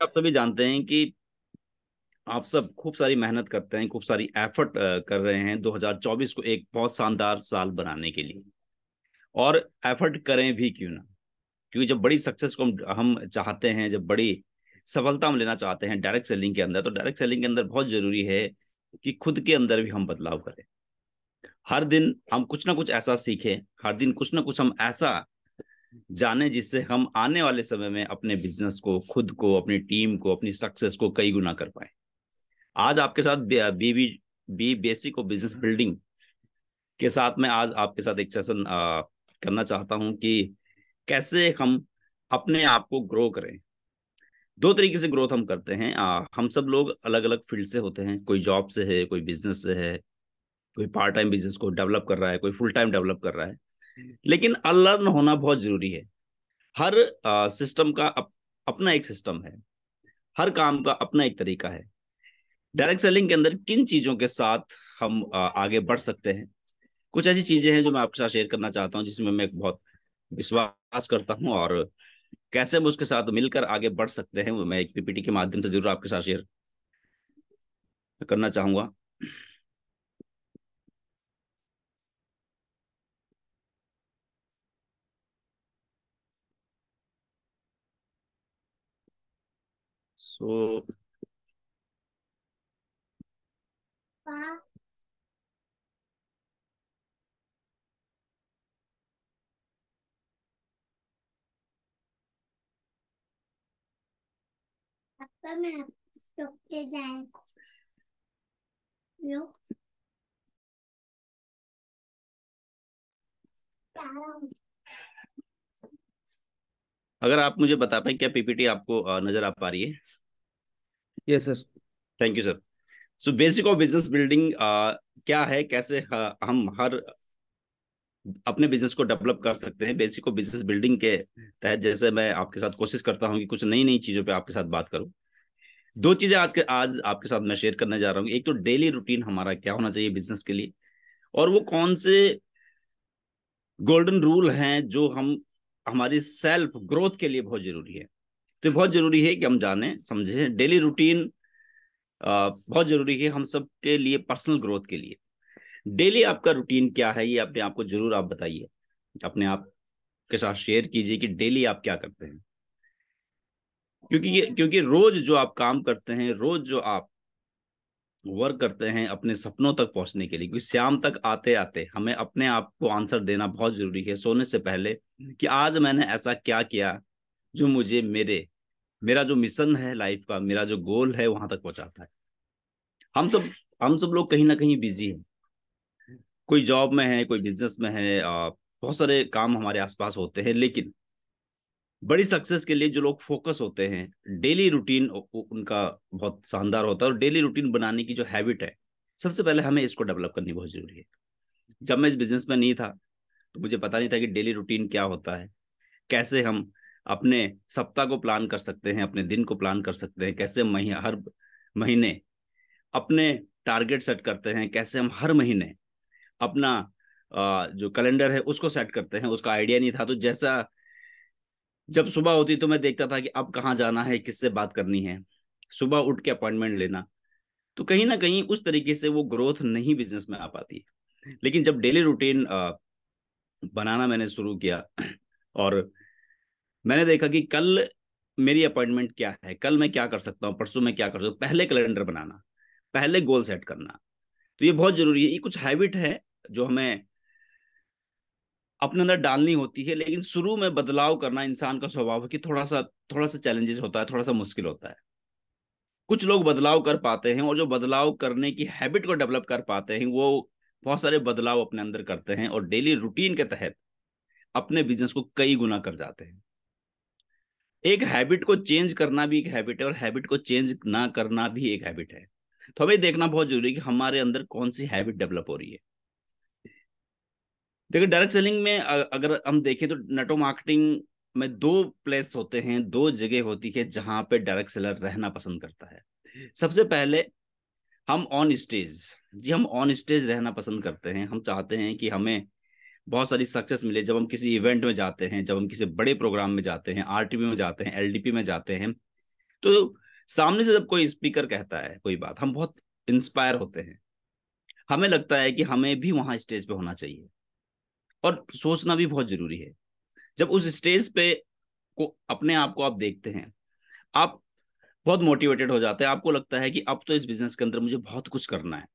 आप सभी जानते हैं कि आप सब खूब सारी मेहनत करते हैं, खूब सारी एफर्ट कर रहे हैं 2024 को एक बहुत शानदार साल बनाने के लिए। और एफर्ट करें भी क्यों ना, क्योंकि जब बड़ी सक्सेस को हम चाहते हैं, जब बड़ी सफलता हम लेना चाहते हैं डायरेक्ट सेलिंग के अंदर, तो डायरेक्ट सेलिंग के अंदर बहुत जरूरी है कि खुद के अंदर भी हम बदलाव करें। हर दिन हम कुछ ना कुछ ऐसा सीखें, हर दिन कुछ ना कुछ हम ऐसा जाने जिससे हम आने वाले समय में अपने बिजनेस को, खुद को, अपनी टीम को, अपनी सक्सेस को कई गुना कर पाए। आज आपके साथ बीबी बी बेसिक और बिजनेस बिल्डिंग के साथ में आज आपके साथ एक सेशन करना चाहता हूं कि कैसे हम अपने आप को ग्रो करें। दो तरीके से ग्रोथ हम करते हैं। हम सब लोग अलग अलग फील्ड से होते हैं, कोई जॉब से है, कोई बिजनेस से है, कोई पार्ट टाइम बिजनेस को डेवलप कर रहा है, कोई फुल टाइम डेवलप कर रहा है। लेकिन अनलर्न होना बहुत जरूरी है। हर सिस्टम का अपना एक सिस्टम है, हर काम का अपना एक तरीका है। डायरेक्ट सेलिंग के अंदर किन चीजों के साथ हम आगे बढ़ सकते हैं, कुछ ऐसी चीजें हैं जो मैं आपके साथ शेयर करना चाहता हूं, जिसमें मैं बहुत विश्वास करता हूं, और कैसे हम उसके साथ मिलकर आगे बढ़ सकते हैं वो मैं एक पीपीटी के माध्यम से जरूर आपके साथ शेयर करना चाहूंगा। सो अगर आप मुझे बता पाए क्या पीपीटी आपको नजर आ पा रही है? Yes sir. Thank you sir. So basic of business building क्या है, कैसे हम हर अपने बिजनेस को डेवलप कर सकते हैं। बेसिक ऑफ बिजनेस बिल्डिंग के तहत जैसे मैं आपके साथ कोशिश करता हूं कि कुछ नई नई चीजों पे आपके साथ बात करूं। दो चीजें आज आपके साथ मैं शेयर करने जा रहा हूँ। एक तो डेली रूटीन हमारा क्या होना चाहिए बिजनेस के लिए, और वो कौन से गोल्डन रूल हैं जो हम हमारी सेल्फ ग्रोथ के लिए बहुत जरूरी है। तो बहुत जरूरी है कि हम जाने समझे डेली रूटीन। बहुत जरूरी है हम सब के लिए, पर्सनल ग्रोथ के लिए। डेली आपका रूटीन क्या है, ये अपने आप को जरूर आप बताइए, अपने आप के साथ शेयर कीजिए कि डेली आप क्या करते हैं। क्योंकि रोज जो आप काम करते हैं, रोज जो आप वर्क करते हैं अपने सपनों तक पहुंचने के लिए, क्योंकि शाम तक आते आते हमें अपने आप को आंसर देना बहुत जरूरी है सोने से पहले, कि आज मैंने ऐसा क्या किया जो मुझे मेरा जो मिशन है लाइफ का, मेरा जो गोल है वहां तक पहुंचाता है। हम सब हम सब लोग कहीं ना कहीं बिजी हैं, कोई जॉब में है, कोई बिजनेस में है, बहुत सारे काम हमारे आसपास होते हैं। लेकिन बड़ी सक्सेस के लिए जो लोग फोकस होते हैं, डेली रूटीन उनका बहुत शानदार होता है। और डेली रूटीन बनाने की जो हैबिट है, सबसे पहले हमें इसको डेवलप करनी बहुत जरूरी है। जब मैं इस बिजनेस में नहीं था तो मुझे पता नहीं था कि डेली रूटीन क्या होता है, कैसे हम अपने सप्ताह को प्लान कर सकते हैं, अपने दिन को प्लान कर सकते हैं, कैसे हर महीने अपने टारगेट सेट करते हैं, कैसे हम हर महीने अपना जो कैलेंडर है उसको सेट करते हैं। उसका आइडिया नहीं था। तो जैसा जब सुबह होती तो मैं देखता था कि अब कहाँ जाना है, किससे बात करनी है, सुबह उठ के अपॉइंटमेंट लेना। तो कहीं ना कहीं उस तरीके से वो ग्रोथ नहीं बिजनेस में आ पाती है। लेकिन जब डेली रूटीन बनाना मैंने शुरू किया और मैंने देखा कि कल मेरी अपॉइंटमेंट क्या है, कल मैं क्या कर सकता हूँ, परसों मैं क्या कर सकता हूँ, पहले कैलेंडर बनाना, पहले गोल सेट करना। तो ये बहुत जरूरी है। ये कुछ हैबिट है जो हमें अपने अंदर डालनी होती है। लेकिन शुरू में बदलाव करना इंसान का स्वभाव है कि थोड़ा सा चैलेंजेस होता है, थोड़ा सा मुश्किल होता है। कुछ लोग बदलाव कर पाते हैं, और जो बदलाव करने की हैबिट को डेवलप कर पाते हैं वो बहुत सारे बदलाव अपने अंदर करते हैं और डेली रूटीन के तहत अपने बिजनेस को कई गुना कर जाते हैं। एक हैबिट को चेंज करना भी एक हैबिट है, और हैबिट को चेंज ना करना भी एक हैबिट है। तो हमें देखना बहुत जरूरी है कि हमारे अंदर कौन सी हैबिट डेवलप हो रही है। देखिए डायरेक्ट सेलिंग में अगर हम देखें तो नेटवर्क मार्केटिंग में दो प्लेस होते हैं, दो जगह होती है जहां पे डायरेक्ट सेलर रहना पसंद करता है। सबसे पहले हम ऑन स्टेज। जी, हम ऑन स्टेज रहना पसंद करते हैं। हम चाहते हैं कि हमें बहुत सारी सक्सेस मिले। जब हम किसी इवेंट में जाते हैं, जब हम किसी बड़े प्रोग्राम में जाते हैं, आरटीपी में जाते हैं, एलडीपी में जाते हैं, तो सामने से जब कोई स्पीकर कहता है कोई बात, हम बहुत इंस्पायर होते हैं, हमें लगता है कि हमें भी वहां स्टेज पे होना चाहिए, और सोचना भी बहुत जरूरी है। जब उस स्टेज पे को अपने आप को आप देखते हैं, आप बहुत मोटिवेटेड हो जाते हैं, आपको लगता है कि अब तो इस बिजनेस के अंदर मुझे बहुत कुछ करना है,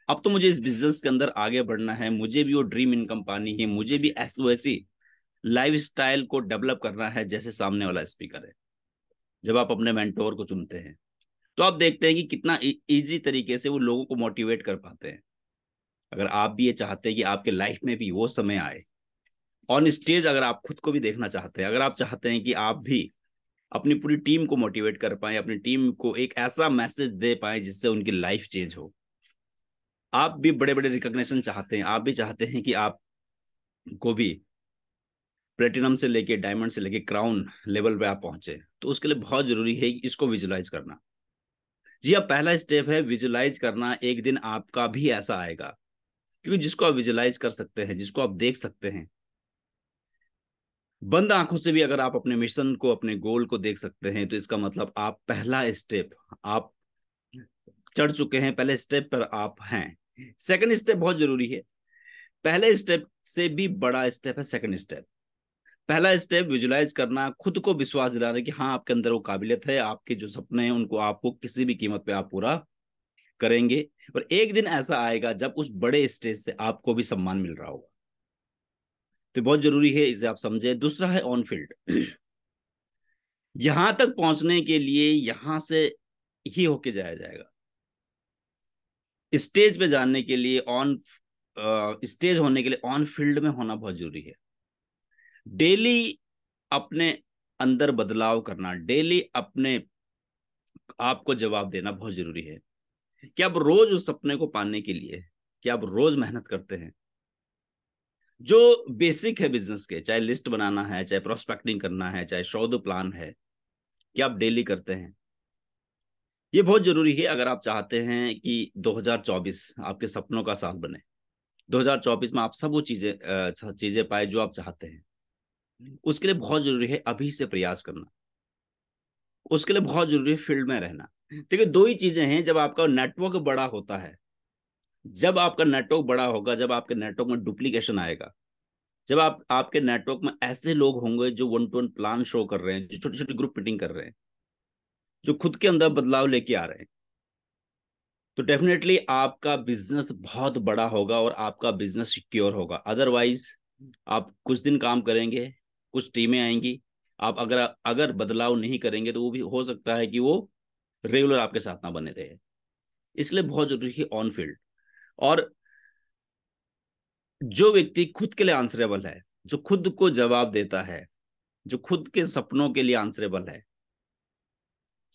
अब तो मुझे इस बिजनेस के अंदर आगे बढ़ना है, मुझे भी वो ड्रीम इनकम पानी है, मुझे भी ऐसी वैसी लाइफ स्टाइल को डेवलप करना है जैसे सामने वाला स्पीकर है। जब आप अपने मेंटोर को चुनते हैं तो आप देखते हैं कि कितना इजी तरीके से वो लोगों को मोटिवेट कर पाते हैं। अगर आप भी ये चाहते हैं कि आपके लाइफ में भी वो समय आए ऑन स्टेज, अगर आप खुद को भी देखना चाहते हैं, अगर आप चाहते हैं कि आप भी अपनी पूरी टीम को मोटिवेट कर पाए, अपनी टीम को एक ऐसा मैसेज दे पाए जिससे उनकी लाइफ चेंज हो, आप भी बड़े बड़े रिकॉग्निशन चाहते हैं, आप भी चाहते हैं कि आप को भी प्लेटिनम से लेके डायमंड से लेके क्राउन लेवल पे आप पहुंचे, तो उसके लिए बहुत जरूरी है इसको विजुलाइज करना। जी हाँ, पहला स्टेप है विजुलाइज करना। एक दिन आपका भी ऐसा आएगा, क्योंकि जिसको आप विजुलाइज कर सकते हैं, जिसको आप देख सकते हैं, बंद आंखों से भी अगर आप अपने मिशन को, अपने गोल को देख सकते हैं, तो इसका मतलब आप पहला स्टेप आप चढ़ चुके हैं, पहले स्टेप पर आप हैं। सेकंड स्टेप बहुत जरूरी है। पहले स्टेप से भी बड़ा स्टेप है सेकंड स्टेप। पहला स्टेप विजुलाइज करना, खुद को विश्वास दिलाना कि हाँ आपके अंदर वो काबिलियत है, आपके जो सपने हैं उनको आपको किसी भी कीमत पे आप पूरा करेंगे, और एक दिन ऐसा आएगा जब उस बड़े स्टेज से आपको भी सम्मान मिल रहा होगा। तो बहुत जरूरी है, इसे आप समझे। दूसरा है ऑन फील्ड। यहां तक पहुंचने के लिए यहां से ही होके जाया जाएगा। स्टेज पे जाने के लिए ऑन स्टेज होने के लिए ऑन फील्ड में होना बहुत जरूरी है। डेली अपने अंदर बदलाव करना, डेली अपने आप को जवाब देना बहुत जरूरी है कि आप रोज उस सपने को पाने के लिए क्या आप रोज मेहनत करते हैं। जो बेसिक है बिजनेस के, चाहे लिस्ट बनाना है, चाहे प्रोस्पेक्टिंग करना है, चाहे शोध प्लान है, क्या आप डेली करते हैं। ये बहुत जरूरी है अगर आप चाहते हैं कि 2024 आपके सपनों का साल बने, 2024 में आप सब वो चीजें पाए जो आप चाहते हैं। उसके लिए बहुत जरूरी है अभी से प्रयास करना, उसके लिए बहुत जरूरी है फील्ड में रहना। देखिए, दो ही चीजें हैं। जब आपका नेटवर्क बड़ा होता है, जब आपका नेटवर्क बड़ा होगा, जब आपके नेटवर्क में डुप्लीकेशन आएगा, जब आपके नेटवर्क में ऐसे लोग होंगे जो one two one plan show कर रहे हैं, जो छोटी छोटी ग्रुप मीटिंग कर रहे हैं, जो खुद के अंदर बदलाव लेके आ रहे हैं, तो डेफिनेटली आपका बिजनेस बहुत बड़ा होगा और आपका बिजनेस सिक्योर होगा। अदरवाइज आप कुछ दिन काम करेंगे, कुछ टीमें आएंगी, आप अगर अगर बदलाव नहीं करेंगे तो वो भी हो सकता है कि वो रेगुलर आपके साथ ना बने रहे। इसलिए बहुत जरूरी है ऑन फील्ड। और जो व्यक्ति खुद के लिए आंसरेबल है, जो खुद को जवाब देता है, जो खुद के सपनों के लिए आंसरेबल है,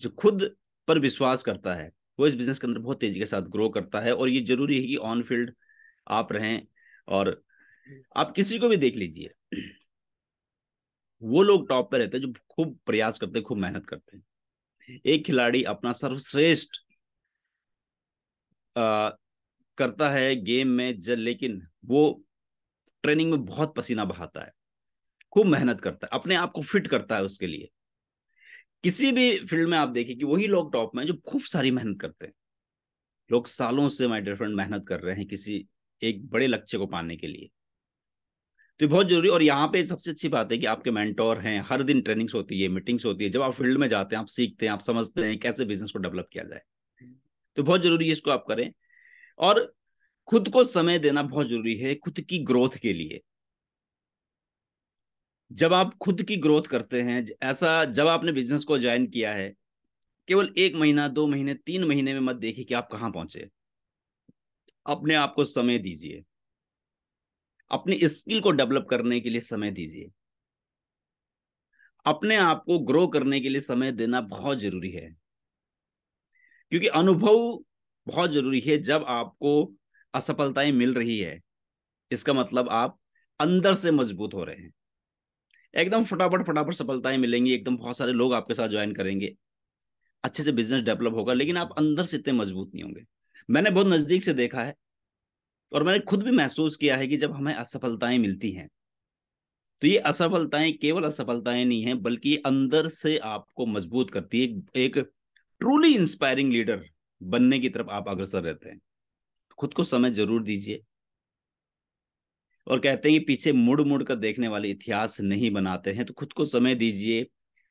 जो खुद पर विश्वास करता है, वो इस बिजनेस के अंदर बहुत तेजी के साथ ग्रो करता है। और ये जरूरी है कि ऑन फील्ड आप रहें। और आप किसी को भी देख लीजिए, वो लोग टॉप पे रहते हैं जो खूब प्रयास करते हैं, खूब मेहनत करते हैं। एक खिलाड़ी अपना सर्वश्रेष्ठ करता है गेम में, लेकिन वो ट्रेनिंग में बहुत पसीना बहाता है, खूब मेहनत करता है, अपने आप को फिट करता है उसके लिए। किसी भी फील्ड में आप देखिए कि वही लोग टॉप में जो खूब सारी मेहनत करते हैं। लोग सालों से, माय डियर फ्रेंड, मेहनत कर रहे हैं किसी एक बड़े लक्ष्य को पाने के लिए। तो बहुत जरूरी। और यहाँ पे सबसे अच्छी बात है कि आपके मेंटोर हैं, हर दिन ट्रेनिंग्स होती है, मीटिंग्स होती है। जब आप फील्ड में जाते हैं, आप सीखते हैं, आप समझते हैं कैसे बिजनेस को डेवलप किया जाए। तो बहुत जरूरी है इसको आप करें। और खुद को समय देना बहुत जरूरी है खुद की ग्रोथ के लिए। जब आप खुद की ग्रोथ करते हैं, ऐसा जब आपने बिजनेस को ज्वाइन किया है, केवल 1 महीना, 2 महीने, 3 महीने में मत देखिए कि आप कहाँ पहुंचे। अपने आप को समय दीजिए, अपनी स्किल को डेवलप करने के लिए समय दीजिए, अपने आप को ग्रो करने के लिए समय देना बहुत जरूरी है। क्योंकि अनुभव बहुत जरूरी है। जब आपको असफलताएं मिल रही है, इसका मतलब आप अंदर से मजबूत हो रहे हैं। एकदम फटाफट फटाफट सफलताएं मिलेंगी, एकदम बहुत सारे लोग आपके साथ ज्वाइन करेंगे, अच्छे से बिजनेस डेवलप होगा, लेकिन आप अंदर से इतने मजबूत नहीं होंगे। मैंने बहुत नजदीक से देखा है और मैंने खुद भी महसूस किया है कि जब हमें असफलताएं मिलती हैं, तो ये असफलताएं केवल असफलताएं नहीं है, बल्कि अंदर से आपको मजबूत करती है। एक ट्रूली इंस्पायरिंग लीडर बनने की तरफ आप अग्रसर रहते हैं। खुद को समय जरूर दीजिए। और कहते हैं कि पीछे मुड़ मुड़ कर देखने वाले इतिहास नहीं बनाते हैं, तो खुद को समय दीजिए।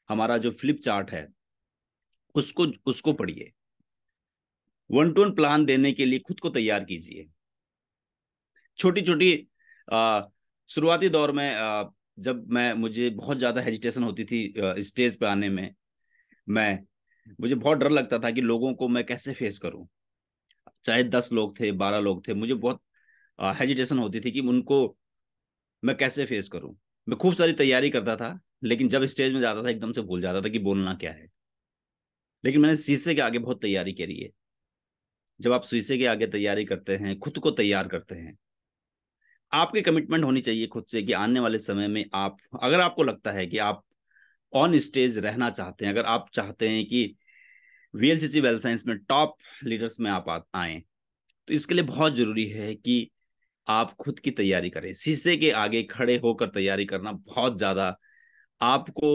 हमारा जो फ्लिप चार्ट है उसको उसको पढ़िए। वन टू वन प्लान देने के लिए खुद को तैयार कीजिए। छोटी छोटी शुरुआती दौर में जब मैं मुझे बहुत ज्यादा हेजिटेशन होती थी स्टेज पे आने में, मैं मुझे बहुत डर लगता था कि लोगों को मैं कैसे फेस करूं। चाहे 10 लोग थे, 12 लोग थे, मुझे बहुत हेजिटेशन होती थी कि उनको मैं कैसे फेस करूं। मैं खूब सारी तैयारी करता था, लेकिन जब स्टेज में जाता था एकदम से भूल जाता था कि बोलना क्या है। लेकिन मैंने शीशे के आगे बहुत तैयारी करी है। जब आप शीशे के आगे तैयारी करते हैं, खुद को तैयार करते हैं, आपकी कमिटमेंट होनी चाहिए खुद से कि आने वाले समय में आप, अगर आपको लगता है कि आप ऑन स्टेज रहना चाहते हैं, अगर आप चाहते हैं कि वीएलसीसी वेल्थ साइंस में टॉप लीडर्स में आप आए, तो इसके लिए बहुत जरूरी है कि आप खुद की तैयारी करें। शीशे के आगे खड़े होकर तैयारी करना बहुत ज्यादा आपको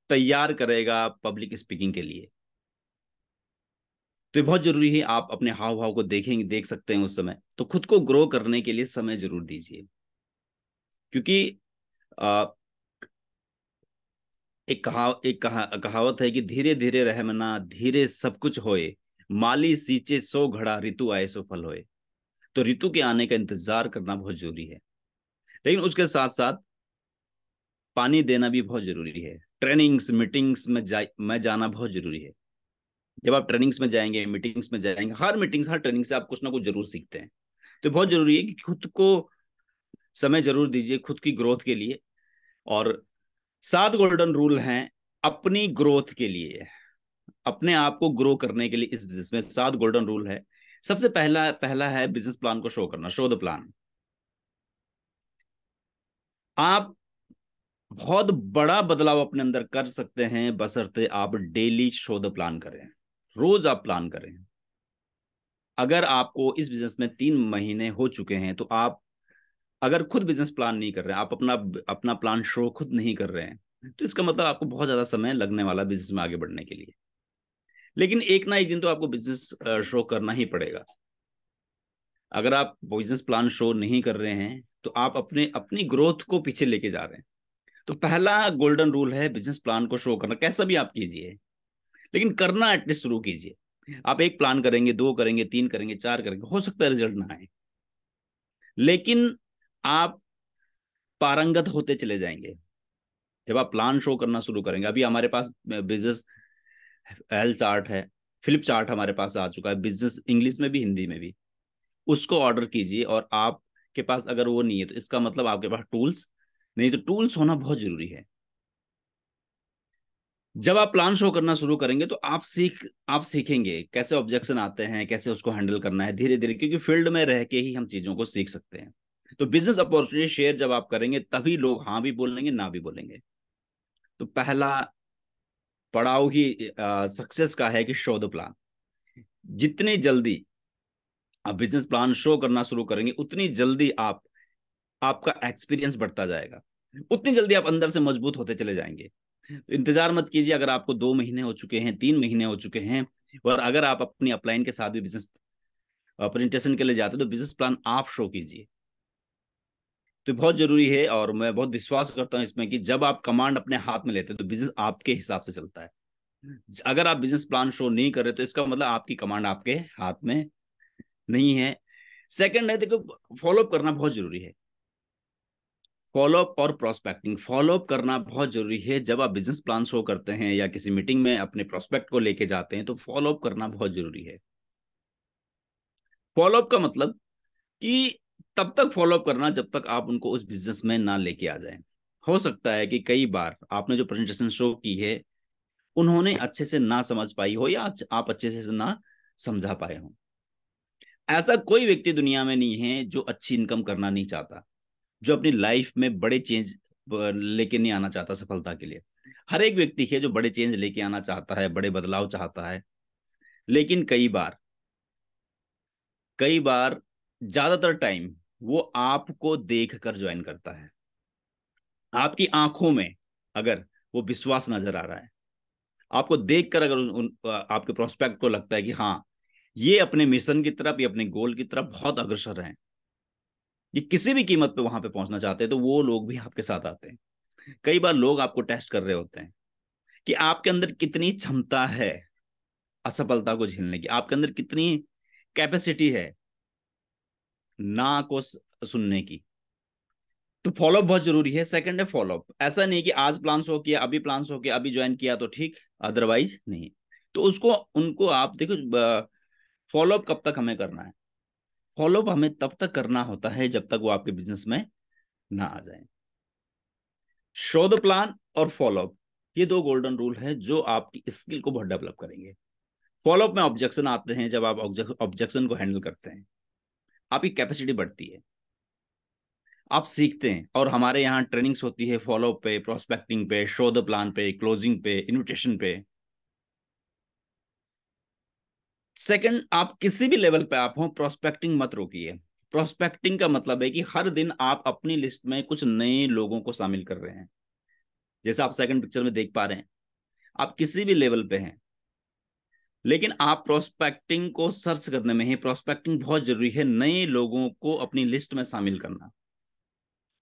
तैयार करेगा पब्लिक स्पीकिंग के लिए। तो ये बहुत जरूरी है, आप अपने हाव भाव को देखेंगे, देख सकते हैं उस समय। तो खुद को ग्रो करने के लिए समय जरूर दीजिए। क्योंकि आ, कहावत है कि धीरे धीरे रहमना धीरे सब कुछ होए, माली सींचे सो घड़ा ऋतु आए सो फल होए। तो ऋतु के आने का इंतजार करना बहुत जरूरी है, लेकिन उसके साथ साथ पानी देना भी बहुत जरूरी है। ट्रेनिंग्स मीटिंग्स में जाना बहुत जरूरी है। जब आप ट्रेनिंग्स में जाएंगे, मीटिंग्स में जाएंगे, हर मीटिंग्स हर ट्रेनिंग से आप कुछ ना कुछ जरूर सीखते हैं। तो बहुत जरूरी है कि खुद को समय जरूर दीजिए खुद की ग्रोथ के लिए। और 7 गोल्डन रूल हैं अपनी ग्रोथ के लिए, अपने आप को ग्रो करने के लिए। इस बिजनेस में 7 गोल्डन रूल है। सबसे पहला पहला है बिजनेस प्लान को शो करना, शो द प्लान। आप बहुत बड़ा बदलाव अपने अंदर कर सकते हैं बशर्ते आप डेली शो द प्लान करें, रोज आप प्लान करें। अगर आपको इस बिजनेस में 3 महीने हो चुके हैं, तो आप अगर खुद बिजनेस प्लान नहीं कर रहे हैं, आप अपना अपना प्लान शो खुद नहीं कर रहे हैं, तो इसका मतलब आपको बहुत ज्यादा समय लगने वाला बिजनेस में आगे बढ़ने के लिए। लेकिन एक ना एक दिन तो आपको बिजनेस शो करना ही पड़ेगा। अगर आप बिजनेस प्लान शो नहीं कर रहे हैं, तो आप अपने अपनी ग्रोथ को पीछे लेके जा रहे हैं। तो पहला गोल्डन रूल है बिजनेस प्लान को शो करना। कैसा भी आप कीजिए, लेकिन करना एटलीस्ट शुरू कीजिए। आप एक प्लान करेंगे, 2 करेंगे, 3 करेंगे, 4 करेंगे, हो सकता है रिजल्ट ना आए, लेकिन आप पारंगत होते चले जाएंगे जब आप प्लान शो करना शुरू करेंगे। अभी हमारे पास बिजनेस हेल्थ चार्ट है, फ्लिप चार्ट हमारे पास आ चुका है, बिजनेस इंग्लिश में भी हिंदी में भी। उसको ऑर्डर कीजिए। और आपके पास अगर वो नहीं है, तो इसका मतलब आपके पास टूल्स नहीं। तो टूल्स होना बहुत जरूरी है। जब आप प्लान शो करना शुरू करेंगे, तो आप सीखेंगे कैसे ऑब्जेक्शन आते हैं, कैसे उसको हैंडल करना है धीरे धीरे, क्योंकि फील्ड में रह के ही हम चीजों को सीख सकते हैं। तो बिजनेस अपॉर्चुनिटी शेयर जब आप करेंगे, तभी लोग हाँ भी बोलेंगे, ना भी बोलेंगे। तो पहला पड़ाव ही सक्सेस का है कि शो द प्लान। जितनी जल्दी आप बिजनेस प्लान शो करना शुरू करेंगे, उतनी जल्दी आपका एक्सपीरियंस बढ़ता जाएगा, उतनी जल्दी आप अंदर से मजबूत होते चले जाएंगे। तो इंतजार मत कीजिए। अगर आपको 2 महीने हो चुके हैं, 3 महीने हो चुके हैं, और अगर आप अपनी अपलाइन के साथ भी बिजनेस प्रेजेंटेशन के लिए जाते हैं, तो बिजनेस प्लान आप शो कीजिए। तो बहुत जरूरी है, और मैं बहुत विश्वास करता हूं इसमें कि जब आप कमांड अपने हाथ में लेते हैं, तो बिजनेस आपके हिसाब से चलता है। अगर आप बिजनेस प्लान शो नहीं कर रहे, तो इसका मतलब आपकी कमांड आपके हाथ में नहीं है। सेकंड है, देखो, फॉलोअप करना बहुत जरूरी है। फॉलोअप और प्रोस्पेक्टिंग, फॉलोअप करना बहुत जरूरी है। जब आप बिजनेस प्लान शो करते हैं या किसी मीटिंग में अपने प्रोस्पेक्ट को लेके जाते हैं, तो फॉलोअप करना बहुत जरूरी है। फॉलोअप का मतलब कि तब तक फॉलोअप करना जब तक आप उनको उस बिजनेस में ना लेके आ जाएं। हो सकता है कि कई बार आपने जो प्रेजेंटेशन शो की है, उन्होंने अच्छे से ना समझ पाई हो, या आप अच्छे से ना समझा पाए हो। ऐसा कोई व्यक्ति दुनिया में नहीं है जो अच्छी इनकम करना नहीं चाहता, जो अपनी लाइफ में बड़े चेंज लेके नहीं आना चाहता सफलता के लिए। हर एक व्यक्ति है जो बड़े चेंज लेके आना चाहता है, बड़े बदलाव चाहता है। लेकिन कई बार ज्यादातर टाइम वो आपको देख कर ज्वाइन करता है। आपकी आंखों में अगर वो विश्वास नजर आ रहा है, आपको देखकर अगर आपके प्रोस्पेक्ट को लगता है कि हाँ, ये अपने मिशन की तरफ, ये अपने गोल की तरफ बहुत अग्रसर हैं, ये किसी भी कीमत पे वहां पे पहुंचना चाहते हैं, तो वो लोग भी आपके साथ आते हैं। कई बार लोग आपको टेस्ट कर रहे होते हैं कि आपके अंदर कितनी क्षमता है असफलता को झेलने की, आपके अंदर कितनी कैपेसिटी है ना को सुनने की। तो फॉलोअप बहुत जरूरी है। सेकंड है फॉलोअप। ऐसा नहीं कि आज प्लान शो किया, अभी प्लान शो किया, अभी ज्वाइन किया तो ठीक, अदरवाइज नहीं। तो उसको उनको आप देखो, फॉलोअप कब तक हमें करना है? फॉलोअप हमें तब तक करना होता है जब तक वो आपके बिजनेस में ना आ जाए। शो द प्लान और फॉलोअप, ये दो गोल्डन रूल है जो आपकी स्किल को बहुत डेवलप करेंगे। फॉलोअप में ऑब्जेक्शन आते हैं, जब आप ऑब्जेक्शन को हैंडल करते हैं आपकी कैपेसिटी बढ़ती है, आप सीखते हैं। और हमारे यहाँ ट्रेनिंग्स होती है फॉलोअप पे, प्रोस्पेक्टिंग पे, शो द प्लान पे, क्लोजिंग पे, इन्विटेशन पे। सेकंड, आप किसी भी लेवल पे आप हो, प्रोस्पेक्टिंग मत रोकिए। प्रोस्पेक्टिंग का मतलब है कि हर दिन आप अपनी लिस्ट में कुछ नए लोगों को शामिल कर रहे हैं। जैसे आप सेकंड पिक्चर में देख पा रहे हैं, आप किसी भी लेवल पे हैं, लेकिन आप प्रोस्पेक्टिंग को सर्च करने में ही, प्रोस्पेक्टिंग बहुत जरूरी है, नए लोगों को अपनी लिस्ट में शामिल करना।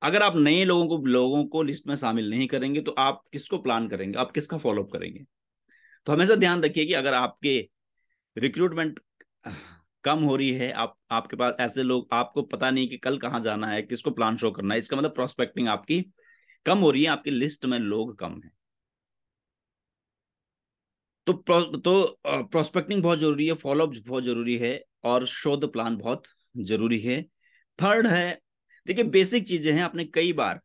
अगर आप नए लोगों को लिस्ट में शामिल नहीं करेंगे तो आप किसको प्लान करेंगे, आप किसका फॉलोअप करेंगे? तो हमेशा ध्यान रखिए कि अगर आपके रिक्रूटमेंट कम हो रही है, आप आपके पास ऐसे लोग, आपको पता नहीं कि कल कहाँ जाना है, किसको प्लान शो करना है, इसका मतलब प्रोस्पेक्टिंग आपकी कम हो रही है, आपकी लिस्ट में लोग कम है। प्रोस्पेक्टिंग बहुत जरूरी है, फॉलोअप बहुत जरूरी है, और शो द प्लान बहुत जरूरी है। थर्ड है, देखिए बेसिक चीजें हैं, आपने कई बार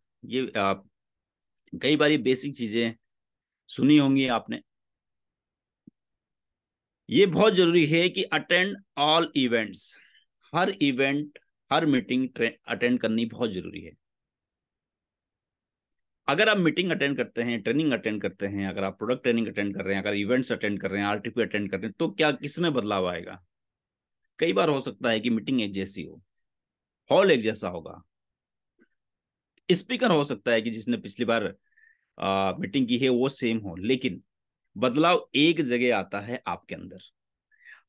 ये बेसिक चीजें सुनी होंगी आपने। ये बहुत जरूरी है कि अटेंड ऑल इवेंट्स। हर इवेंट, हर मीटिंग अटेंड करनी बहुत जरूरी है। अगर आप मीटिंग अटेंड करते हैं, ट्रेनिंग अटेंड करते हैं, अगर आप प्रोडक्ट ट्रेनिंग अटेंड कर रहे हैं, अगर इवेंट्स अटेंड कर रहे हैं, आरटीपी अटेंड कर रहे हैं, तो क्या किसमें बदलाव आएगा? कई बार हो सकता है कि मीटिंग एक जैसी हो, हॉल एक जैसा होगा, स्पीकर हो सकता है कि जिसने पिछली बार मीटिंग की है वो सेम हो, लेकिन बदलाव एक जगह आता है आपके अंदर।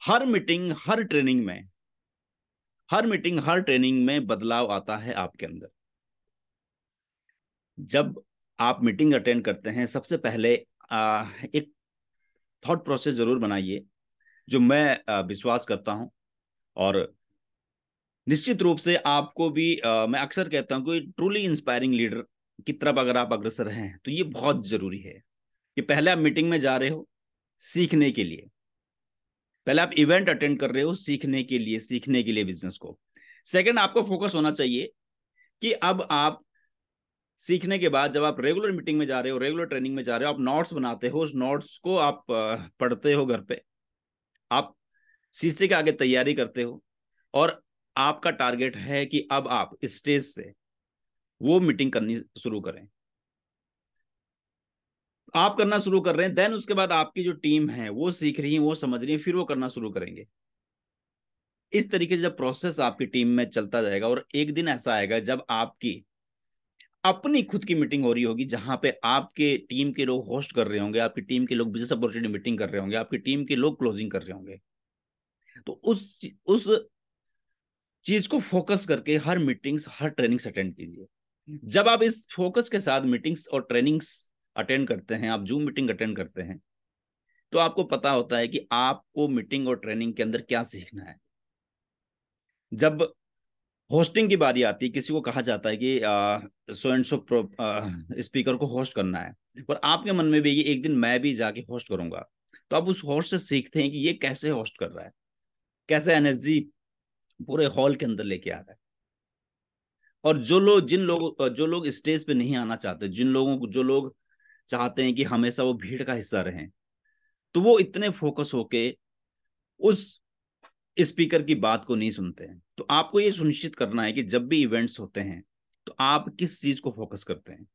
हर मीटिंग, हर ट्रेनिंग में बदलाव आता है आपके अंदर। जब आप मीटिंग अटेंड करते हैं, सबसे पहले एक थॉट प्रोसेस जरूर बनाइए, जो मैं विश्वास करता हूं। और निश्चित रूप से आपको भी मैं अक्सर कहता हूं कि ट्रूली इंस्पायरिंग लीडर की तरफ अगर आप अग्रसर हैं तो ये बहुत जरूरी है कि पहले आप मीटिंग में जा रहे हो सीखने के लिए, पहले आप इवेंट अटेंड कर रहे हो सीखने के लिए बिजनेस को। सेकंड, आपको फोकस होना चाहिए कि अब आप सीखने के बाद जब आप रेगुलर मीटिंग में जा रहे हो, रेगुलर ट्रेनिंग में जा रहे हो, आप नोट्स बनाते हो, उस नोट्स को आप पढ़ते हो घर पे, आप शीशे के आगे तैयारी करते हो, और आपका टारगेट है कि अब आप स्टेज से वो मीटिंग करनी शुरू करें। आप करना शुरू कर रहे हैं, देन उसके बाद आपकी जो टीम है वो सीख रही है, वो समझ रही है, फिर वो करना शुरू करेंगे। इस तरीके से जब प्रोसेस आपकी टीम में चलता जाएगा, और एक दिन ऐसा आएगा जब आपकी अपनी खुद की मीटिंग हो रही होगी, जहां पे आपके टीम के लोग होस्ट कर रहे होंगे, आपकी टीम के लोग बिजनेस अपॉर्चुनिटी मीटिंग कर रहे होंगे, आपकी टीम के लोग क्लोजिंग कर रहे होंगे। तो उस चीज को फोकस करके हर मीटिंग्स, हर ट्रेनिंग्स अटेंड कीजिए। जब आप इस फोकस के साथ मीटिंग्स और ट्रेनिंग्स अटेंड करते हैं, आप जूम मीटिंग अटेंड करते हैं, तो आपको पता होता है कि आपको मीटिंग और ट्रेनिंग के अंदर क्या सीखना है। जब होस्टिंग की बारी आती है, किसी को कहा जाता है कि सो एंड सो स्पीकर को होस्ट करना है, और आपके मन में भी ये एक दिन मैं भी जाके होस्ट करूंगा, तो आप उस होस्ट से सीखते हैं कि ये कैसे होस्ट कर रहा है, कैसे एनर्जी पूरे हॉल के अंदर लेके आ रहा है। और जो लोग स्टेज पे नहीं आना चाहते, जो लोग चाहते हैं कि हमेशा वो भीड़ का हिस्सा रहें, तो वो इतने फोकस होके उस स्पीकर की बात को नहीं सुनते हैं। तो आपको ये सुनिश्चित करना है कि जब भी इवेंट्स होते हैं तो आप किस चीज को फोकस करते हैं।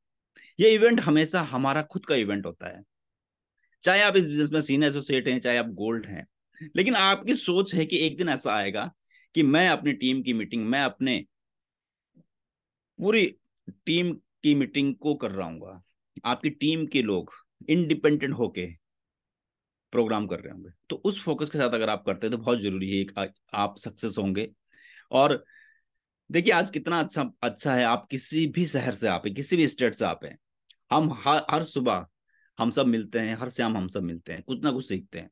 ये इवेंट हमेशा हमारा खुद का इवेंट होता है, चाहे आप इस बिजनेस में सीनियर एसोसिएट हैं, चाहे आप गोल्ड हैं, लेकिन आपकी सोच है कि एक दिन ऐसा आएगा कि मैं अपनी टीम की मीटिंग, मैं अपने पूरी टीम की मीटिंग को कर रहा हूँ, आपकी टीम के लोग इंडिपेंडेंट होके प्रोग्राम कर रहे होंगे, तो उस फोकस के साथ अगर आप करते हैं तो बहुत जरूरी है आप सक्सेस होंगे। और देखिए आज कितना अच्छा अच्छा है, आप किसी भी शहर से आप है, किसी भी स्टेट से आप हैं, हम हर सुबह हम सब मिलते हैं, हर शाम हम सब मिलते हैं, कुछ ना कुछ सीखते हैं।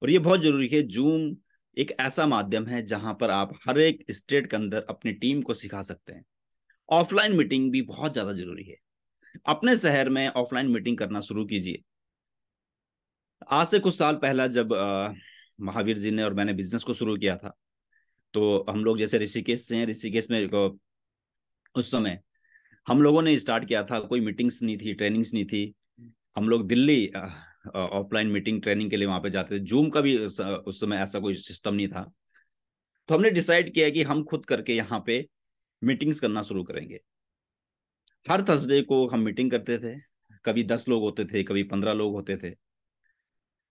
और ये बहुत जरूरी है, जूम एक ऐसा माध्यम है जहां पर आप हर एक स्टेट के अंदर अपनी टीम को सिखा सकते हैं। ऑफलाइन मीटिंग भी बहुत ज्यादा जरूरी है। अपने शहर में ऑफलाइन मीटिंग करना शुरू कीजिए। आज से कुछ साल पहला जब महावीर जी ने और मैंने बिजनेस को शुरू किया था, तो हम लोग जैसे ऋषिकेश से हैं, ऋषिकेश में उस समय हम लोगों ने स्टार्ट किया था, कोई मीटिंग्स नहीं थी, ट्रेनिंग्स नहीं थी। हम लोग दिल्ली ऑफलाइन मीटिंग ट्रेनिंग के लिए वहां पे जाते थे, जूम का भी उस समय ऐसा कोई सिस्टम नहीं था। तो हमने डिसाइड किया कि हम खुद करके यहाँ पे मीटिंग्स करना शुरू करेंगे। हर थर्सडे को हम मीटिंग करते थे, कभी 10 लोग होते थे, कभी 15 लोग होते थे।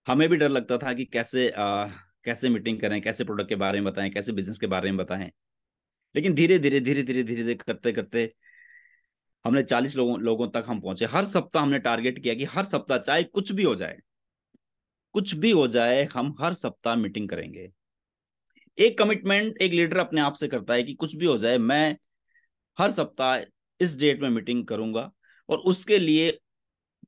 हमें भी डर लगता था कि कैसे मीटिंग करें, कैसे प्रोडक्ट के बारे में बताएं, कैसे बिजनेस के बारे में बताएं। लेकिन धीरे धीरे करते करते हमने 40 लोगों तक हम पहुंचे। हर सप्ताह हमने टारगेट किया कि हर सप्ताह चाहे कुछ भी हो जाए, कुछ भी हो जाए, हम हर सप्ताह मीटिंग करेंगे। एक कमिटमेंट एक लीडर अपने आप से करता है कि कुछ भी हो जाए, मैं हर सप्ताह इस डेट में मीटिंग करूंगा। और उसके लिए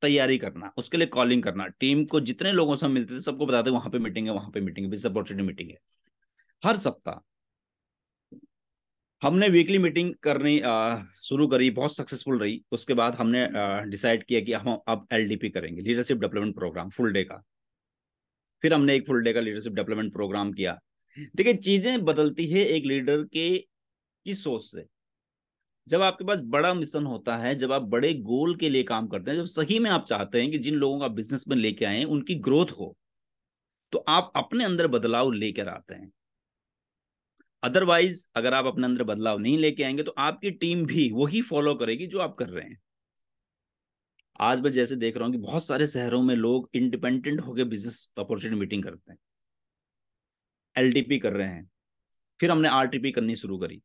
तैयारी करना, उसके लिए कॉलिंग करना, टीम को जितने लोगों से हम मिलते थे सबको बताते वहां पे मीटिंग है, वहां पे मीटिंग है, बिजनेस अपॉर्चुनिटी मीटिंग है। हर सप्ताह हमने वीकली मीटिंग करनी शुरू करी, बहुत सक्सेसफुल रही। उसके बाद हमने डिसाइड किया कि हम अब LDP करेंगे, leadership development programme, full day का। फिर हमने एक फुल डे का लीडरशिप डेवलपमेंट प्रोग्राम किया। देखिए चीजें बदलती है एक लीडर के की सोच से। जब आपके पास बड़ा मिशन होता है, जब आप बड़े गोल के लिए काम करते हैं, जब सही में आप चाहते हैं कि जिन लोगों का बिजनेस में लेके आए हैं उनकी ग्रोथ हो, तो आप अपने अंदर बदलाव लेकर आते हैं। अदरवाइज अगर आप अपने अंदर बदलाव नहीं लेके आएंगे तो आपकी टीम भी वही फॉलो करेगी जो आप कर रहे हैं। आज मैं जैसे देख रहा हूँ कि बहुत सारे शहरों में लोग इंडिपेंडेंट होकर बिजनेस अपॉर्चुनिटी मीटिंग करते हैं, LDP कर रहे हैं। फिर हमने RTP करनी शुरू करी।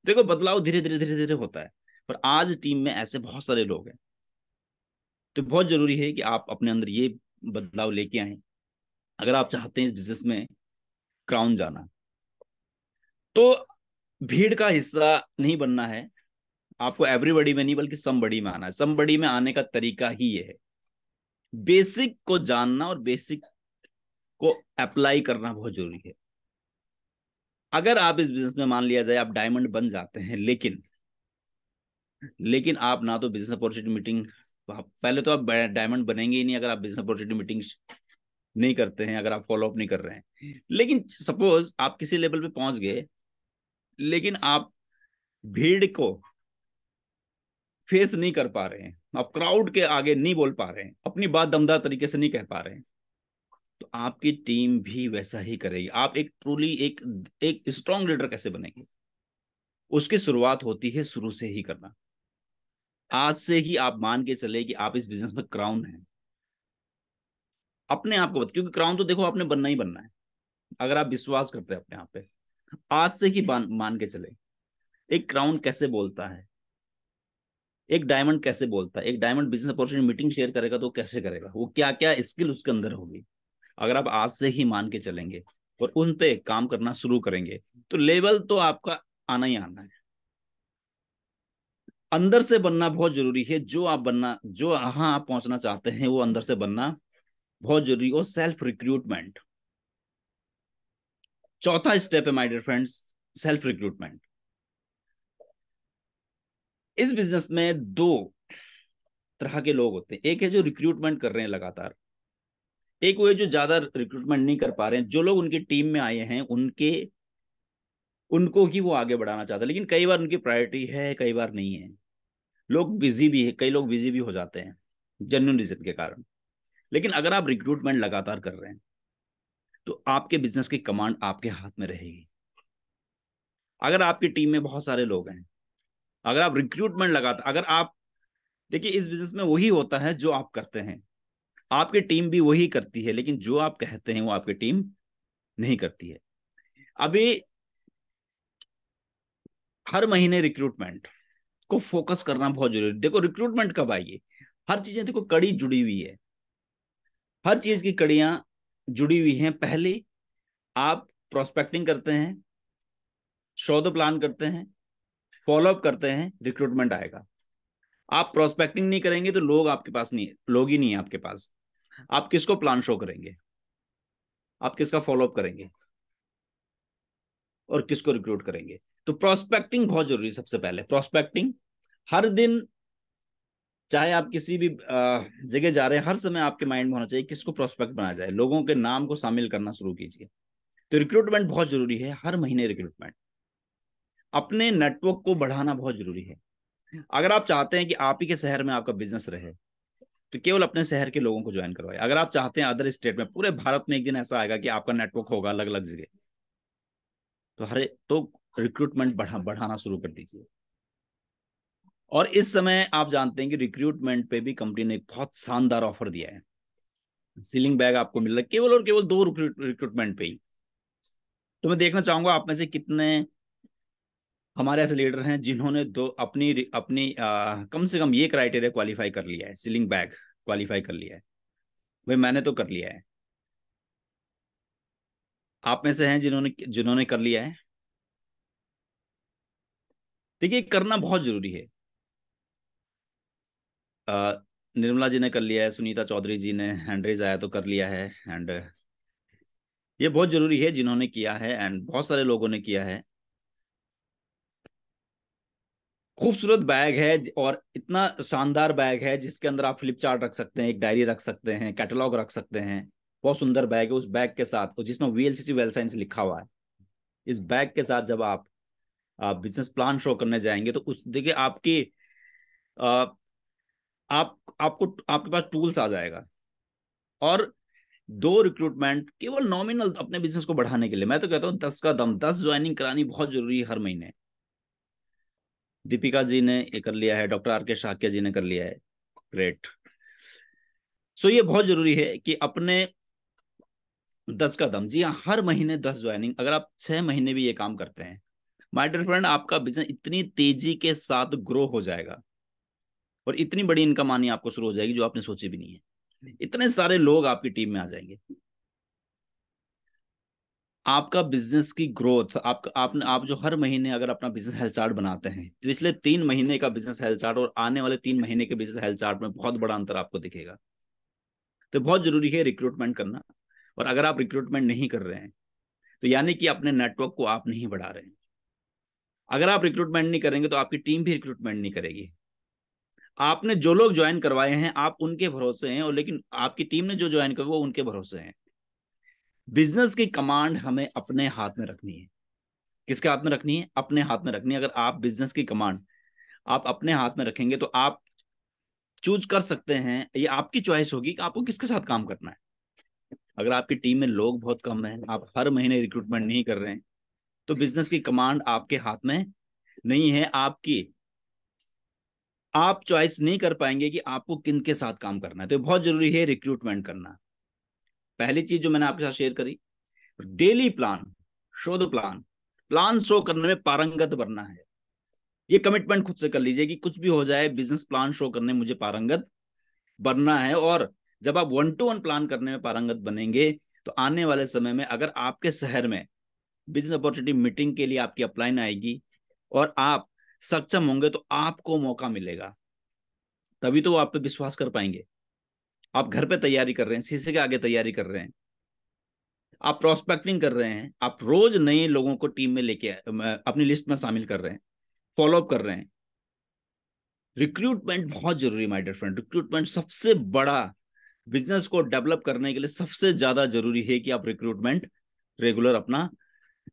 देखो बदलाव धीरे धीरे होता है, पर आज टीम में ऐसे बहुत सारे लोग हैं। तो बहुत जरूरी है कि आप अपने अंदर ये बदलाव लेके आए अगर आप चाहते हैं इस बिजनेस में क्राउन जाना। तो भीड़ का हिस्सा नहीं बनना है, आपको एवरीबॉडी में नहीं बल्कि समबडी में आना है। समबडी में आने का तरीका ही ये है, बेसिक को जानना और बेसिक को अप्लाई करना बहुत जरूरी है। अगर आप इस बिजनेस में मान लिया जाए आप डायमंड बन जाते हैं, लेकिन आप ना तो बिजनेस अपॉर्चुनिटी मीटिंग, पहले तो आप डायमंड बनेंगे ही नहीं अगर आप बिजनेस अपॉर्चुनिटी मीटिंग नहीं करते हैं, अगर आप फॉलो अप नहीं कर रहे हैं। लेकिन सपोज आप किसी लेवल पे पहुंच गए, लेकिन आप भीड़ को फेस नहीं कर पा रहे हैं, आप क्राउड के आगे नहीं बोल पा रहे हैं, अपनी बात दमदार तरीके से नहीं कह पा रहे हैं, तो आपकी टीम भी वैसा ही करेगी। आप एक ट्रूली एक स्ट्रांग लीडर कैसे बनेंगे, उसकी शुरुआत होती है शुरू से ही करना। आज से ही आप मान के चले कि आप इस बिजनेस में क्राउन है। अपने आप को क्योंकि क्राउन तो देखो आपने बनना ही बनना है, अगर आप विश्वास करते हैं अपने आप पे। आज से ही मान के चले, एक क्राउन कैसे बोलता है, एक डायमंड कैसे बोलता है। एक diamond business opportunity meeting share करेगा तो कैसे करेगा, वो क्या क्या स्किल उसके अंदर होगी। अगर आप आज से ही मान के चलेंगे और उन पे काम करना शुरू करेंगे, तो लेवल तो आपका आना ही आना है। अंदर से बनना बहुत जरूरी है। जो आप बनना, जो हाँ आप पहुंचना चाहते हैं, वो अंदर से बनना बहुत जरूरी हो। सेल्फ रिक्रूटमेंट चौथा स्टेप है my dear friends, self recruitment. इस बिजनेस में दो तरह के लोग होते हैं, एक है जो रिक्रूटमेंट कर रहे हैं लगातार, एक वो है जो ज्यादा रिक्रूटमेंट नहीं कर पा रहे हैं। जो लोग उनकी टीम में आए हैं उनको ही वो आगे बढ़ाना चाहते हैं, लेकिन कई बार उनकी प्रायोरिटी है, कई बार नहीं है। लोग बिजी भी है, कई लोग बिजी भी हो जाते हैं जेन्युइन रीजन के कारण। लेकिन अगर आप रिक्रूटमेंट लगातार कर रहे हैं तो आपके बिजनेस की कमांड आपके हाथ में रहेगी। अगर आपकी टीम में बहुत सारे लोग हैं, अगर आप रिक्रूटमेंट लगातार, अगर आप देखिए इस बिजनेस में वही होता है जो आप करते हैं, आपकी टीम भी वही करती है, लेकिन जो आप कहते हैं वो आपकी टीम नहीं करती है। अभी हर महीने रिक्रूटमेंट, को फोकस करना बहुत जरूरी है। देखो रिक्रूटमेंट कब आएगी, हर चीजें देखो कड़ी जुड़ी हुई है, हर चीज की कड़ियां जुड़ी हुई हैं। पहले आप प्रोस्पेक्टिंग करते हैं, शो द प्लान करते हैं, फॉलोअप करते हैं, रिक्रूटमेंट आएगा। आप प्रोस्पेक्टिंग नहीं करेंगे तो लोग आपके पास नहीं, लोग ही नहीं है आपके पास। आप किसको प्लान शो करेंगे, आप किसका फॉलोअप करेंगे, और किसको रिक्रूट करेंगे? तो प्रोस्पेक्टिंग बहुत जरूरी है। सबसे पहले प्रोस्पेक्टिंग हर दिन, चाहे आप किसी भी जगह जा रहे हैं, हर समय आपके माइंड में होना चाहिए किसको प्रोस्पेक्ट बना जाए, लोगों के नाम को शामिल करना शुरू कीजिए। तो रिक्रूटमेंट बहुत जरूरी है, हर महीने रिक्रूटमेंट। अपने नेटवर्क को बढ़ाना बहुत जरूरी है। अगर आप चाहते हैं कि आप ही के शहर में आपका बिजनेस रहे, तो केवल अपने शहर के लोगों को ज्वाइन करवाए। अगर आप चाहते हैं अदर स्टेट में, पूरे भारत में एक दिन ऐसा आएगा कि आपका नेटवर्क होगा अलग अलग जगह, तो रिक्रूटमेंट बढ़ाना शुरू कर दीजिए। और इस समय आप जानते हैं कि रिक्रूटमेंट पे भी कंपनी ने एक बहुत शानदार ऑफर दिया है। सीलिंग बैग आपको मिल रहा है केवल और केवल 2 रिक्रूटमेंट पे ही। तो मैं देखना चाहूंगा आप में से कितने हमारे ऐसे लीडर हैं जिन्होंने दो अपनी अपनी कम से कम ये क्राइटेरिया क्वालिफाई कर लिया है, सीलिंग बैग क्वालिफाई कर लिया है। भाई मैंने तो कर लिया है। आप में से हैं जिन्होंने जिन्होंने कर लिया है? देखिए करना बहुत जरूरी है। निर्मला जी ने कर लिया है, सुनीता चौधरी जी ने हैंड रेज आया तो कर लिया है। एंड ये बहुत जरूरी है जिन्होंने किया है, एंड बहुत सारे लोगों ने किया है। खूबसूरत बैग है, और इतना शानदार बैग है जिसके अंदर आप फ्लिप चार्ट रख सकते हैं, एक डायरी रख सकते हैं, कैटलॉग रख सकते हैं। बहुत सुंदर बैग है। उस बैग के साथ जिसमें वीएलसीसी वेल साइंस लिखा हुआ है, इस बैग के साथ जब आप बिजनेस प्लान शो करने जाएंगे तो उस देखिए आपकी आ, आप आपको आपके पास टूल्स आ जाएगा। और 2 रिक्रूटमेंट केवल नॉमिनल अपने बिजनेस को बढ़ाने के लिए, मैं तो कहता हूँ 10 का दम, 10 ज्वाइनिंग करानी बहुत जरूरी है हर महीने। दीपिका जी ने ये कर लिया है, डॉक्टर आर के शाक्य जी ने कर लिया है। ग्रेट। सो ये बहुत जरूरी है कि अपने 10 का दम, जी हाँ, हर महीने 10 ज्वाइनिंग। अगर आप 6 महीने भी ये काम करते हैं, माय डियर फ्रेंड, आपका बिजनेस इतनी तेजी के साथ ग्रो हो जाएगा और इतनी बड़ी इनकम आनी आपको शुरू हो जाएगी जो आपने सोची भी नहीं है। इतने सारे लोग आपकी टीम में आ जाएंगे। आपका बिजनेस की ग्रोथ, आप जो हर महीने अगर अपना बिजनेस हेल्थ चार्ट बनाते हैं, तो पिछले 3 महीने का बिजनेस हेल्थ चार्ट और आने वाले 3 महीने के बिजनेस हेल्थ चार्ट में बहुत बड़ा अंतर आपको दिखेगा। तो बहुत जरूरी है रिक्रूटमेंट करना। और अगर आप रिक्रूटमेंट नहीं कर रहे हैं, तो यानी कि अपने नेटवर्क को आप नहीं बढ़ा रहे हैं। अगर आप रिक्रूटमेंट नहीं करेंगे तो आपकी टीम भी रिक्रूटमेंट नहीं करेगी। आपने जो लोग ज्वाइन करवाए हैं आप उनके भरोसे हैं, और लेकिन आपकी टीम ने जो ज्वाइन कर वो उनके भरोसे हैं। बिजनेस की कमांड हमें अपने हाथ में रखनी है। किसके हाथ में रखनी है? अपने हाथ में रखनी है। अगर आप बिजनेस की कमांड आप अपने हाथ में रखेंगे तो आप चूज कर सकते हैं, ये आपकी चॉइस होगी कि आपको किसके साथ काम करना है। अगर आपकी टीम में लोग बहुत कम हैं, आप हर महीने रिक्रूटमेंट नहीं कर रहे हैं, तो बिजनेस की कमांड आपके हाथ में नहीं है आपकी। आप चॉइस नहीं कर पाएंगे कि आपको किन के साथ काम करना है। तो बहुत जरूरी है रिक्रूटमेंट करना। पहली चीज जो मैंने आपके साथ शेयर करी, daily plan, show the plan. Plan show करने में पारंगत बनना है। ये कमिटमेंट खुद से कर लीजिए कि कुछ भी हो जाए, बिजनेस प्लान शो करने मुझे पारंगत बनना है। और जब आप 1-to-1 प्लान करने में पारंगत बनेंगे, तो आने वाले समय में अगर आपके शहर में बिजनेस अपॉर्चुनिटी मीटिंग के लिए आपकी अपलाइन आएगी और आप सक्षम होंगे, तो आपको मौका मिलेगा। तभी तो वो आप पे विश्वास कर पाएंगे। आप घर पे तैयारी कर रहे हैं, शीशे के आगे तैयारी कर रहे हैं, आप प्रोस्पेक्टिंग कर रहे हैं, आप रोज नए लोगों को टीम में लेके अपनी लिस्ट में शामिल कर रहे हैं, फॉलोअप कर रहे हैं। रिक्रूटमेंट बहुत जरूरी है माय डियर फ्रेंड। रिक्रूटमेंट सबसे बड़ा, बिजनेस को डेवलप करने के लिए सबसे ज्यादा जरूरी है कि आप रिक्रूटमेंट रेगुलर अपना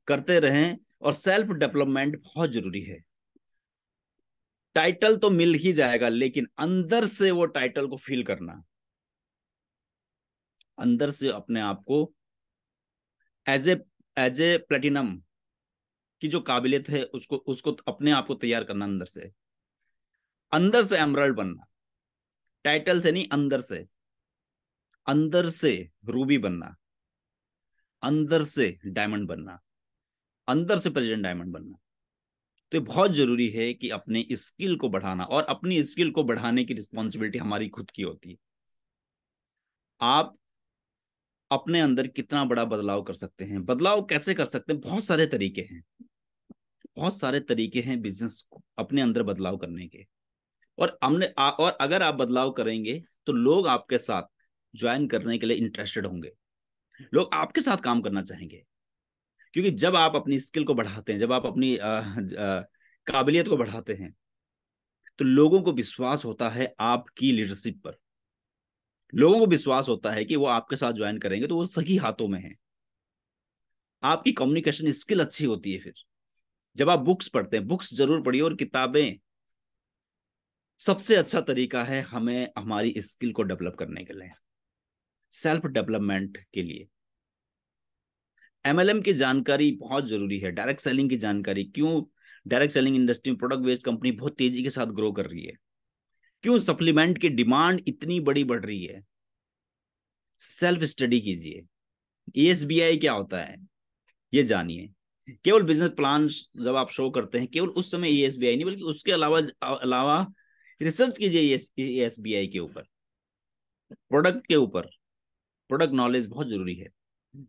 करते रहें। और सेल्फ डेवलपमेंट बहुत जरूरी है। टाइटल तो मिल ही जाएगा, लेकिन अंदर से वो टाइटल को फील करना, अंदर से अपने आप को एज ए प्लेटिनम की जो काबिलियत है उसको उसको अपने आप को तैयार करना अंदर से एमरल्ड बनना। टाइटल से नहीं, अंदर से रूबी बनना, अंदर से डायमंड बनना, अंदर से प्रेसिडेंट डायमंड बनना। तो ये बहुत जरूरी है कि अपने स्किल को बढ़ाना, और अपनी स्किल को बढ़ाने की रिस्पॉन्सिबिलिटी हमारी खुद की होती है। आप अपने अंदर कितना बड़ा बदलाव कर सकते हैं, बदलाव कैसे कर सकते हैं, बहुत सारे तरीके हैं, बहुत सारे तरीके हैं बिजनेस को अपने अंदर बदलाव करने के। और अगर आप बदलाव करेंगे तो लोग आपके साथ ज्वाइन करने के लिए इंटरेस्टेड होंगे, लोग आपके साथ काम करना चाहेंगे। क्योंकि जब आप अपनी स्किल को बढ़ाते हैं, जब आप अपनी काबिलियत को बढ़ाते हैं, तो लोगों को विश्वास होता है आपकी लीडरशिप पर। लोगों को विश्वास होता है कि वो आपके साथ ज्वाइन करेंगे तो वो सही हाथों में है। आपकी कम्युनिकेशन स्किल अच्छी होती है। फिर जब आप बुक्स पढ़ते हैं, बुक्स जरूर पढ़िए, और किताबें सबसे अच्छा तरीका है हमें हमारी स्किल को डेवलप करने के लिए, सेल्फ डेवलपमेंट के लिए। एमएलएम की जानकारी बहुत जरूरी है, डायरेक्ट सेलिंग की जानकारी। क्यों डायरेक्ट सेलिंग इंडस्ट्री में प्रोडक्ट बेस्ड कंपनी बहुत तेजी के साथ ग्रो कर रही है, क्यों सप्लीमेंट की डिमांड इतनी बड़ी बढ़ रही है। सेल्फ स्टडी कीजिए, एएसबीआई क्या होता है ये जानिए। केवल बिजनेस प्लान जब आप शो करते हैं, केवल उस समय एएसबीआई नहीं, बल्कि उसके अलावा अलावा रिसर्च कीजिए एएसबीआई के ऊपर, प्रोडक्ट के ऊपर। प्रोडक्ट नॉलेज बहुत जरूरी है,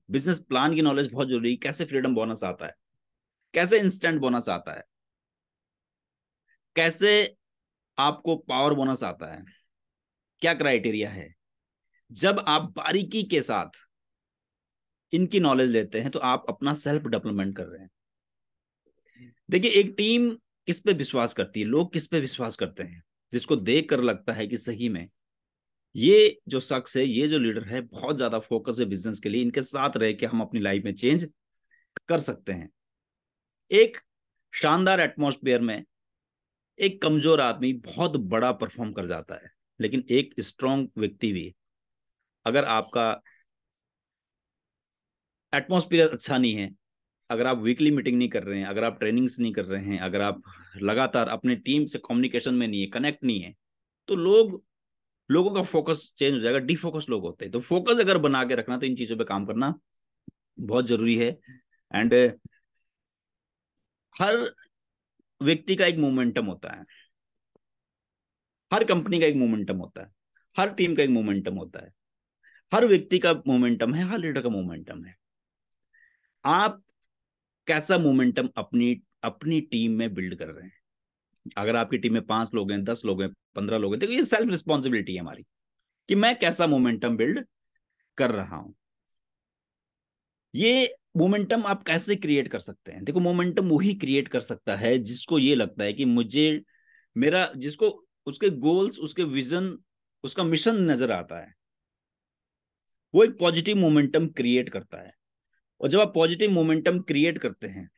बिजनेस प्लान की नॉलेज बहुत जरूरी है। कैसे फ्रीडम बोनस आता है, कैसे इंस्टेंट बोनस आता है, कैसे आपको पावर बोनस आता है, क्या क्राइटेरिया है। जब आप बारीकी के साथ इनकी नॉलेज लेते हैं तो आप अपना सेल्फ डेवलपमेंट कर रहे हैं। देखिए, एक टीम किस पे विश्वास करती है, लोग किस पे विश्वास करते हैं, जिसको देख कर लगता है कि सही में ये जो शख्स है, ये जो लीडर है, बहुत ज्यादा फोकस है बिजनेस के लिए, इनके साथ रह के हम अपनी लाइफ में चेंज कर सकते हैं। एक शानदार एटमॉस्फेयर में एक कमजोर आदमी बहुत बड़ा परफॉर्म कर जाता है, लेकिन एक स्ट्रॉन्ग व्यक्ति भी, अगर आपका एटमॉस्फेयर अच्छा नहीं है, अगर आप वीकली मीटिंग नहीं कर रहे हैं, अगर आप ट्रेनिंग्स नहीं कर रहे हैं, अगर आप लगातार अपने टीम से कम्युनिकेशन में नहीं है, कनेक्ट नहीं है, तो लोगों का फोकस चेंज हो जाएगा, डिफोकस लोग होते हैं। तो फोकस अगर बना के रखना, तो इन चीजों पे काम करना बहुत जरूरी है। एंड हर व्यक्ति का एक मोमेंटम होता है, हर कंपनी का एक मोमेंटम होता है, हर टीम का एक मोमेंटम होता है, हर व्यक्ति का मोमेंटम है, हर लीडर का मोमेंटम है। आप कैसा मोमेंटम अपनी अपनी टीम में बिल्ड कर रहे हैं। अगर आपकी टीम में 5 लोग हैं, 10 लोग हैं, 15 लोग हैं, देखो ये सेल्फ रिस्पॉन्सिबिलिटी है हमारी कि मैं कैसा मोमेंटम बिल्ड कर रहा हूं। ये मोमेंटम आप कैसे क्रिएट कर सकते हैं। देखो, मोमेंटम वही क्रिएट कर सकता है जिसको ये लगता है कि मुझे मेरा जिसको उसके गोल्स, उसके विजन, उसका मिशन नजर आता है, वो एक पॉजिटिव मोमेंटम क्रिएट करता है। और जब आप पॉजिटिव मोमेंटम क्रिएट करते हैं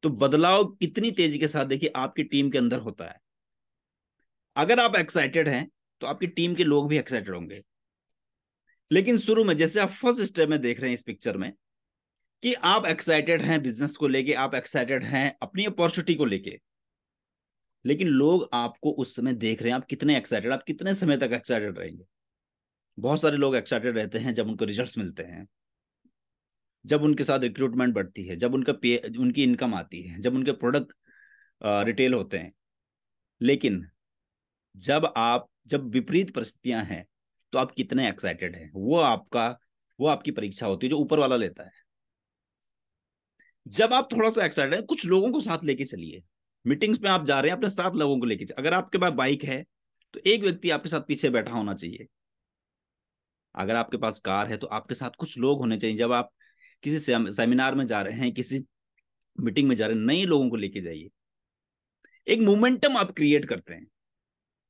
तो बदलाव कितनी तेजी के साथ देखिए आपकी टीम के अंदर होता है। अगर आप एक्साइटेड हैं तो आपकी टीम के लोग भी एक्साइटेड होंगे। लेकिन शुरू में, जैसे आप फर्स्ट स्टेप में देख रहे हैं इस पिक्चर में, कि आप एक्साइटेड हैं बिजनेस को लेके, आप एक्साइटेड हैं अपनी अपॉर्चुनिटी को लेके, लेकिन लोग आपको उस समय देख रहे हैं आप कितने एक्साइटेड, आप कितने समय तक एक्साइटेड रहेंगे। बहुत सारे लोग एक्साइटेड रहते हैं जब उनको रिजल्ट्स मिलते हैं, जब उनके साथ रिक्रूटमेंट बढ़ती है, जब उनकी इनकम आती है, जब उनके प्रोडक्ट रिटेल होते हैं। लेकिन जब विपरीत परिस्थितियां हैं, तो आप कितने एक्साइटेड हैं, वो आपकी परीक्षा होती है जो ऊपर वाला लेता है। जब आप थोड़ा सा एक्साइटेड हैं, कुछ लोगों को साथ लेके चलिए। मीटिंग्स में आप जा रहे हैं, अपने साथ लोगों को लेके अगर आपके पास बाइक है तो एक व्यक्ति आपके साथ पीछे बैठा होना चाहिए। अगर आपके पास कार है तो आपके साथ कुछ लोग होने चाहिए। जब आप किसी सेमिनार में जा रहे हैं, किसी मीटिंग में जा रहे हैं, नए लोगों को लेके जाइए। एक मोमेंटम आप क्रिएट करते हैं,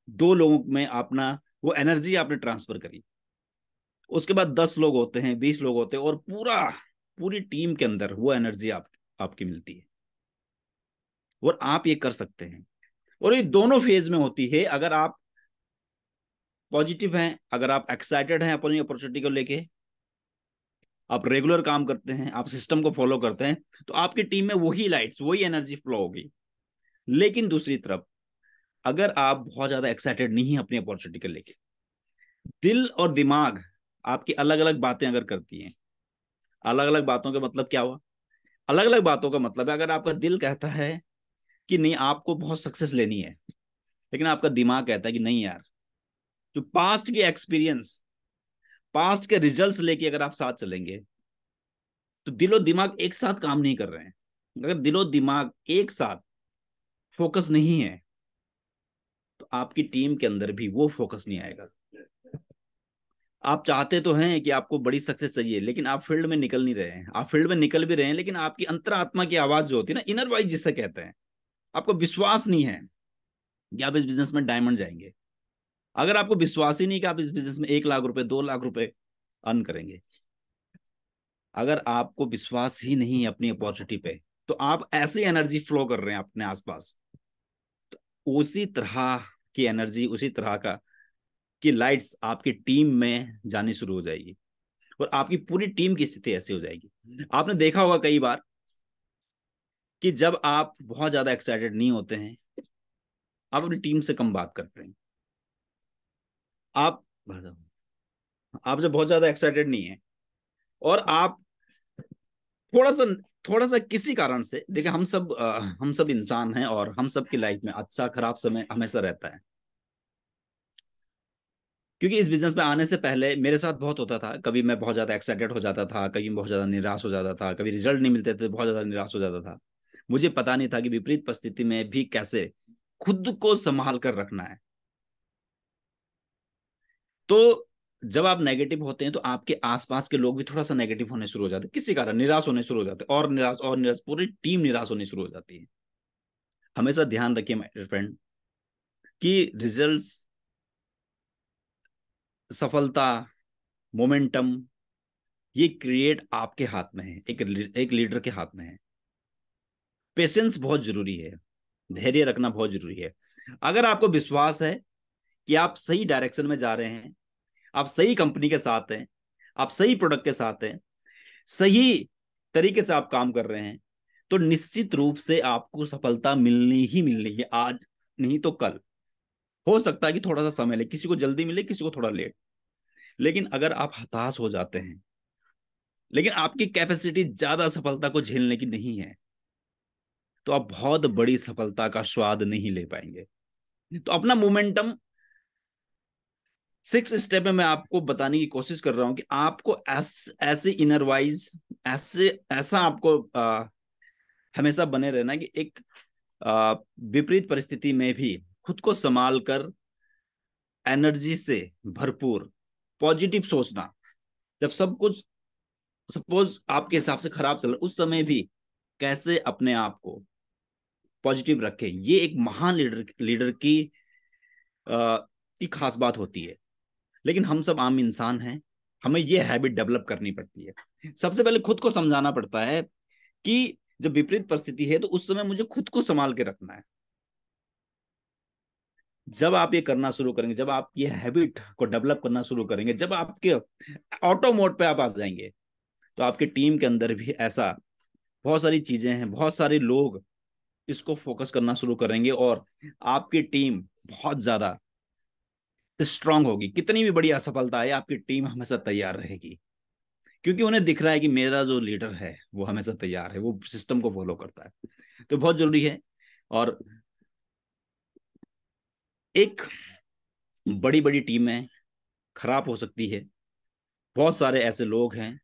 2 लोगों में अपना वो एनर्जी आपने ट्रांसफर करी। उसके बाद 10 लोग होते हैं, 20 लोग होते हैं, और पूरी टीम के अंदर वो एनर्जी आपकी मिलती है। और आप ये कर सकते हैं। और ये दोनों फेज में होती है। अगर आप पॉजिटिव हैं, अगर आप एक्साइटेड हैं अपनी अपॉर्चुनिटी को लेके, आप रेगुलर काम करते हैं, आप सिस्टम को फॉलो करते हैं, तो आपकी टीम में वही लाइट्स, वही एनर्जी फ्लो होगी। लेकिन दूसरी तरफ, अगर आप बहुत ज्यादा एक्साइटेड नहीं है अपनी अपॉर्चुनिटी को लेके, दिल और दिमाग आपकी अलग अलग बातें अगर करती हैं, अलग अलग बातों का मतलब क्या हुआ, अलग अलग बातों का मतलब है, अगर आपका दिल कहता है कि नहीं आपको बहुत सक्सेस लेनी है, लेकिन आपका दिमाग कहता है कि नहीं यार, जो पास्ट के एक्सपीरियंस, पास्ट के रिजल्ट्स लेके अगर आप साथ चलेंगे तो दिलो दिमाग एक साथ काम नहीं कर रहे हैं। अगर दिलो दिमाग एक साथ फोकस नहीं है तो आपकी टीम के अंदर भी वो फोकस नहीं आएगा। आप चाहते तो हैं कि आपको बड़ी सक्सेस चाहिए, लेकिन आप फील्ड में निकल नहीं रहे हैं। आप फील्ड में निकल भी रहे हैं, लेकिन आपकी अंतरात्मा की आवाज जो होती है ना, इनर वॉइस जिसे कहते हैं, आपको विश्वास नहीं है कि आप इस बिजनेस में डायमंड जाएंगे। अगर आपको विश्वास ही नहीं कि आप इस बिजनेस में 1 लाख रुपए 2 लाख रुपए अर्न करेंगे, अगर आपको विश्वास ही नहीं है अपनी अपॉर्चुनिटी पे, तो आप ऐसी एनर्जी फ्लो कर रहे हैं अपने आसपास, उसी तरह की एनर्जी, उसी तरह का की लाइट्स आपकी टीम में जानी शुरू हो जाएगी और आपकी पूरी टीम की स्थिति ऐसी हो जाएगी। आपने देखा होगा कई बार कि जब आप बहुत ज्यादा एक्साइटेड नहीं होते हैं, आप अपनी टीम से कम बात करते हैं। आप आप जब बहुत ज्यादा एक्साइटेड नहीं है और आप थोड़ा सा थोड़ा सा किसी कारण से, देखिए हम सब इंसान हैं और हम सब की लाइफ में अच्छा खराब समय हमेशा रहता है। क्योंकि इस बिजनेस में आने से पहले मेरे साथ बहुत होता था, कभी मैं बहुत ज्यादा एक्साइटेड हो जाता था, कभी बहुत ज्यादा निराश हो जाता था, कभी रिजल्ट नहीं मिलते थे बहुत ज्यादा निराश हो जाता था। मुझे पता नहीं था कि विपरीत परिस्थिति में भी कैसे खुद को संभाल कर रखना है। तो जब आप नेगेटिव होते हैं तो आपके आसपास के लोग भी थोड़ा सा नेगेटिव होने शुरू हो जाते हैं, किसी कारण निराश होने शुरू हो जाते हैं, और निराश, पूरी टीम निराश होने शुरू हो जाती है। हमेशा ध्यान रखिए माय फ्रेंड कि रिजल्ट्स, सफलता, मोमेंटम, ये क्रिएट आपके हाथ में है, एक लीडर के हाथ में है। पेशेंस बहुत जरूरी है, धैर्य रखना बहुत जरूरी है। अगर आपको विश्वास है कि आप सही डायरेक्शन में जा रहे हैं, आप सही कंपनी के साथ हैं, आप सही प्रोडक्ट के साथ हैं, सही तरीके से आप काम कर रहे हैं, तो निश्चित रूप से आपको सफलता मिलनी ही मिलनी है, आज नहीं तो कल। हो सकता है कि थोड़ा सा समय ले, किसी को जल्दी मिले, किसी को थोड़ा लेट। लेकिन अगर आप हताश हो जाते हैं, लेकिन आपकी कैपेसिटी ज्यादा सफलता को झेलने की नहीं है, तो आप बहुत बड़ी सफलता का स्वाद नहीं ले पाएंगे। तो अपना मोमेंटम 6 स्टेप में मैं आपको बताने की कोशिश कर रहा हूं कि आपको ऐसे इनर वाइज, ऐसे ऐसा आपको हमेशा बने रहना कि एक विपरीत परिस्थिति में भी खुद को संभाल कर, एनर्जी से भरपूर, पॉजिटिव सोचना। जब सब कुछ सपोज आपके हिसाब से खराब चल रहा, उस समय भी कैसे अपने आप को पॉजिटिव रखें, ये एक महान लीडर की खास बात होती है। लेकिन हम सब आम इंसान हैं, हमें ये हैबिट डेवलप करनी पड़ती है। सबसे पहले खुद को समझाना पड़ता है कि जब विपरीत परिस्थिति है तो उस समय मुझे खुद को संभाल के रखना है। जब आप ये करना शुरू करेंगे, जब आप ये हैबिट को डेवलप करना शुरू करेंगे, जब आपके ऑटो मोड पे आप आ जाएंगे, तो आपकी टीम के अंदर भी ऐसा बहुत सारी चीजें हैं, बहुत सारे लोग इसको फोकस करना शुरू करेंगे और आपकी टीम बहुत ज्यादा स्ट्रांग होगी। कितनी भी बड़ी असफलता है, आपकी टीम हमेशा तैयार रहेगी, क्योंकि उन्हें दिख रहा है कि मेरा जो लीडर है वो हमेशा तैयार है, वो सिस्टम को फॉलो करता है। तो बहुत जरूरी है। और एक बड़ी बड़ी टीमें खराब हो सकती है, बहुत सारे ऐसे लोग हैं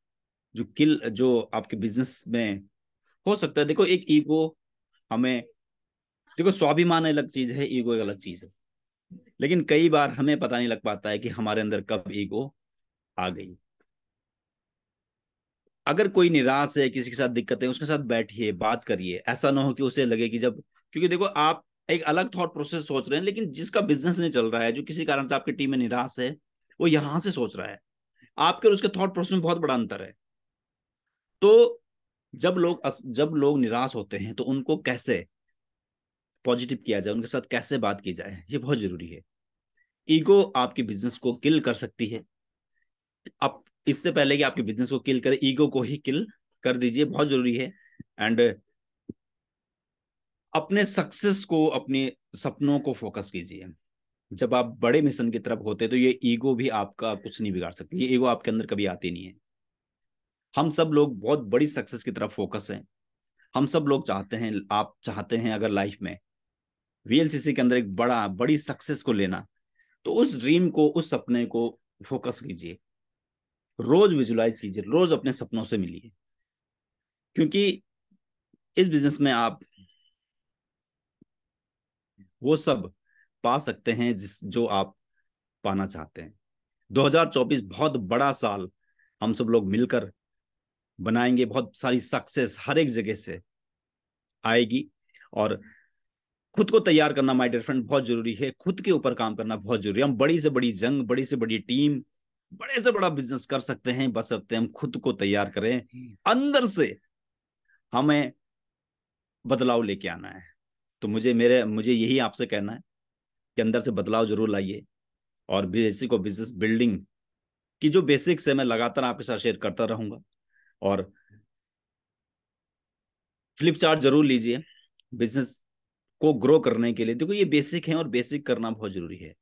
जो आपके बिजनेस में हो सकता है। देखो एक ईगो, हमें देखो स्वाभिमान अलग चीज है, ईगो एक अलग चीज है। लेकिन कई बार हमें पता नहीं लग पाता है कि हमारे अंदर कब ईगो आ गई। अगर कोई निराश है, किसी के साथ दिक्कत है, उसके साथ बैठिए, बात करिए। ऐसा ना हो कि उसे लगे कि जब, क्योंकि देखो आप एक अलग थॉट प्रोसेस सोच रहे हैं, लेकिन जिसका बिजनेस नहीं चल रहा है, जो किसी कारण से आपकी टीम में निराश है, वो यहां से सोच रहा है। आपके और उसके थॉट प्रोसेस में बहुत बड़ा अंतर है। तो जब लोग निराश होते हैं तो उनको कैसे पॉजिटिव किया जाए, उनके साथ कैसे बात की जाए, ये बहुत जरूरी है। ईगो आपके बिजनेस को किल कर सकती है। आप इससे पहले कि आपके बिजनेस को किल करे, ईगो को ही किल कर दीजिए, बहुत जरूरी है। एंड अपने सक्सेस को, अपने सपनों को फोकस कीजिए। जब आप बड़े मिशन की तरफ होते हैं तो ये ईगो भी आपका कुछ नहीं बिगाड़ सकती, ये ईगो आपके अंदर कभी आती नहीं है। हम सब लोग बहुत बड़ी सक्सेस की तरफ फोकस हैं। हम सब लोग चाहते हैं, आप चाहते हैं अगर लाइफ में वीएलसीसी के अंदर एक बड़ी सक्सेस को लेना, तो उस ड्रीम को, उस सपने को फोकस कीजिए, रोज विजुलाइज कीजिए, रोज अपने सपनों से मिलिए। क्योंकि इस बिजनेस में आप वो सब पा सकते हैं जिस जो आप पाना चाहते हैं। 2024 बहुत बड़ा साल हम सब लोग मिलकर बनाएंगे, बहुत सारी सक्सेस हर एक जगह से आएगी। और खुद को तैयार करना माय डियर फ्रेंड बहुत जरूरी है, खुद के ऊपर काम करना बहुत जरूरी है। हम बड़ी से बड़ी जंग, बड़ी से बड़ी टीम, बड़े से बड़ा बिजनेस कर सकते हैं, बशर्ते हम खुद को तैयार करें, अंदर से हमें बदलाव लेके आना है। तो मुझे यही आपसे कहना है कि अंदर से बदलाव जरूर लाइए। और बेसिक और बिजनेस बिल्डिंग की जो बेसिक्स है मैं लगातार आपके साथ शेयर करता रहूंगा। और फ्लिप चार्ट जरूर लीजिए बिजनेस को ग्रो करने के लिए। देखो ये बेसिक है और बेसिक करना बहुत जरूरी है।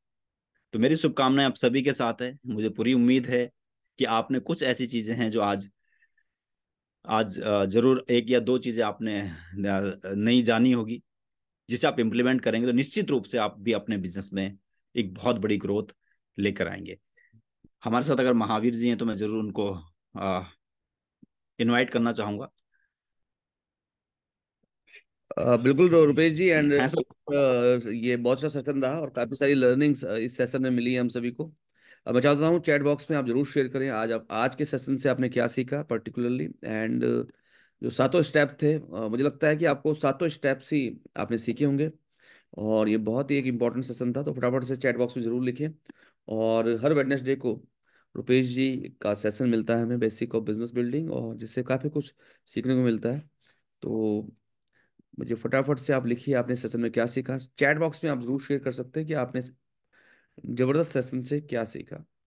तो मेरी शुभकामनाएं आप सभी के साथ है। मुझे पूरी उम्मीद है कि आपने कुछ ऐसी चीजें हैं जो आज आज जरूर एक या दो चीजें आपने नहीं जानी होगी, जिसे आप इम्प्लीमेंट करेंगे तो निश्चित रूप से आप भी अपने बिजनेस में एक बहुत बड़ी ग्रोथ लेकर आएंगे। हमारे साथ अगर महावीर जी हैं तो मैं जरूर उनको इनवाइट करना चाहूंगा। बिल्कुल रुपेश जी। एंड हैं सर? ये बहुत अच्छा सेशन रहा और काफ़ी सारी लर्निंग्स इस सेशन में मिली है हम सभी को। मैं चाहता हूँ चैट बॉक्स में आप जरूर शेयर करें आज के सेशन से आपने क्या सीखा पर्टिकुलरली। एंड जो सातों स्टेप थे, मुझे लगता है कि आपको सातों स्टेप्स ही आपने सीखे होंगे। और ये बहुत ही एक इम्पॉर्टेंट सेशन था, तो फटाफट से चैट बॉक्स में जरूर लिखें। और हर वेडनेसडे को रुपेश जी का सेशन मिलता है हमें, बेसिक ऑफ बिजनेस बिल्डिंग, और जिससे काफ़ी कुछ सीखने को मिलता है। तो मुझे फटाफट से आप लिखिए आपने सेशन में क्या सीखा। चैट बॉक्स में आप जरूर शेयर कर सकते हैं कि आपने जबरदस्त सेशन से क्या सीखा।